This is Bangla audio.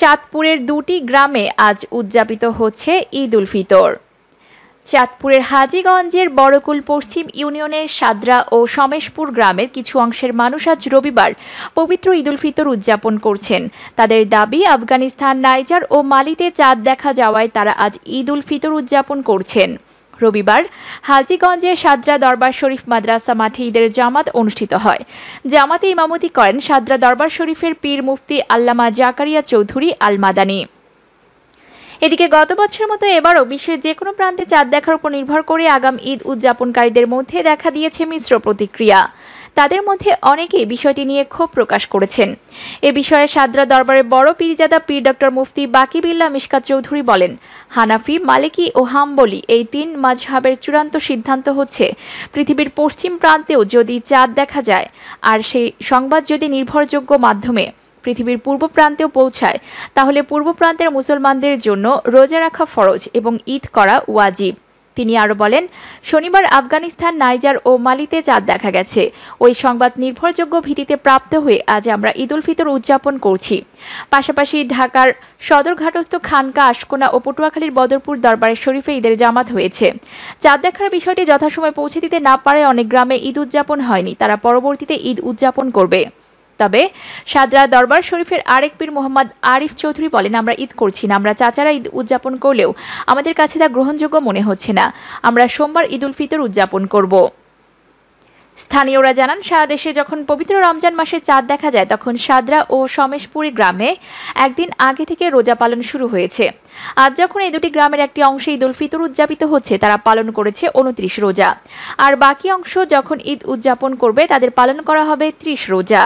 চাঁদপুরের দুটি গ্রামে আজ উদযাপিত হচ্ছে ঈদ উল ফিতর। চাঁদপুরের হাজীগঞ্জের বড়কুল পশ্চিম ইউনিয়নের সাদরা ও সমেশপুর গ্রামের কিছু অংশের মানুষ আজ রবিবার পবিত্র ঈদ উল ফিতর উদযাপন করছেন। তাদের দাবি, আফগানিস্তান, নাইজার ও মালিতে চাঁদ দেখা যাওয়ায় তারা আজ ঈদ উল ফিতর উদযাপন করছেন। রবিবার হাজীগঞ্জের সাদরা দরবার শরীফ মাদ্রাসা মাঠে ঈদের জামাত অনুষ্ঠিত হয়। জামাতে ইমামতি করেন সাদরা দরবার শরীফের পীর মুফতি আল্লামা জাকারিয়া চৌধুরী আল মাদানী। এদিকে গত বছরের মতো এবারও বিশ্বের যে কোনো প্রান্তে চাঁদ দেখার উপর নির্ভর করে আগাম ঈদ উদযাপনকারীদের মধ্যে দেখা দিয়েছে মিশ্র প্রতিক্রিয়া। তাদের মধ্যে অনেকেই বিষয়টি নিয়ে ক্ষোভ প্রকাশ করেছেন। এ বিষয়ে সাদরা দরবারের বড় পীরজাদা পীর ডক্টর মুফতি বাকিবিল্লাহ মিশকাত চৌধুরী বলেন, হানাফি, মালিকি ও হাম্বলি এই তিন মাযহাবের চূড়ান্ত সিদ্ধান্ত হচ্ছে পৃথিবীর পশ্চিম প্রান্তেও যদি চাঁদ দেখা যায় আর সেই সংবাদ যদি নির্ভরযোগ্য মাধ্যমে পৃথিবীর পূর্ব প্রান্তেও পৌঁছায়, তাহলে পূর্ব প্রান্তের মুসলমানদের জন্য রোজা রাখা ফরজ এবং ঈদ করা ওয়াজিব। তিনি আরও বলেন, শনিবার আফগানিস্তান, নাইজার ও মালিতে চাঁদ দেখা গেছে। ওই সংবাদ নির্ভরযোগ্য ভিত্তিতে প্রাপ্ত হয়ে আজ আমরা ঈদ উল ফিতর উদযাপন করছি। পাশাপাশি ঢাকার সদরঘাটস্থ খানকা, আশকোনা ও পটুয়াখালীর বদরপুর দরবারের শরীফে ঈদের জামাত হয়েছে। চাঁদ দেখার বিষয়টি যথাসময়ে পৌঁছে দিতে না পারে অনেক গ্রামে ঈদ উদযাপন হয়নি, তারা পরবর্তীতে ঈদ উদযাপন করবে। তবে সাদরা দরবার শরীফের আরেক পীর মোহাম্মদ আরিফ চৌধুরী বলেন, আমরা ঈদ করছি না, আমরা চাচারা ঈদ উদযাপন করলেও আমাদের কাছে তা গ্রহণযোগ্য মনে হচ্ছে না। আমরা সোমবার ঈদ উল ফিতর উদযাপন করব। স্থানীয়রা জানান, সারা দেশে যখন পবিত্র রমজান মাসে চাঁদ দেখা যায় তখন সাদরা ও সমেশপুরি গ্রামে একদিন আগে থেকে রোজা পালন শুরু হয়েছে। আজ যখন এই দুটি গ্রামের একটি অংশে ঈদ উল ফিতর উদযাপিত হচ্ছে, তারা পালন করেছে 29 রোজা, আর বাকি অংশ যখন ঈদ উদযাপন করবে তাদের পালন করা হবে 30 রোজা।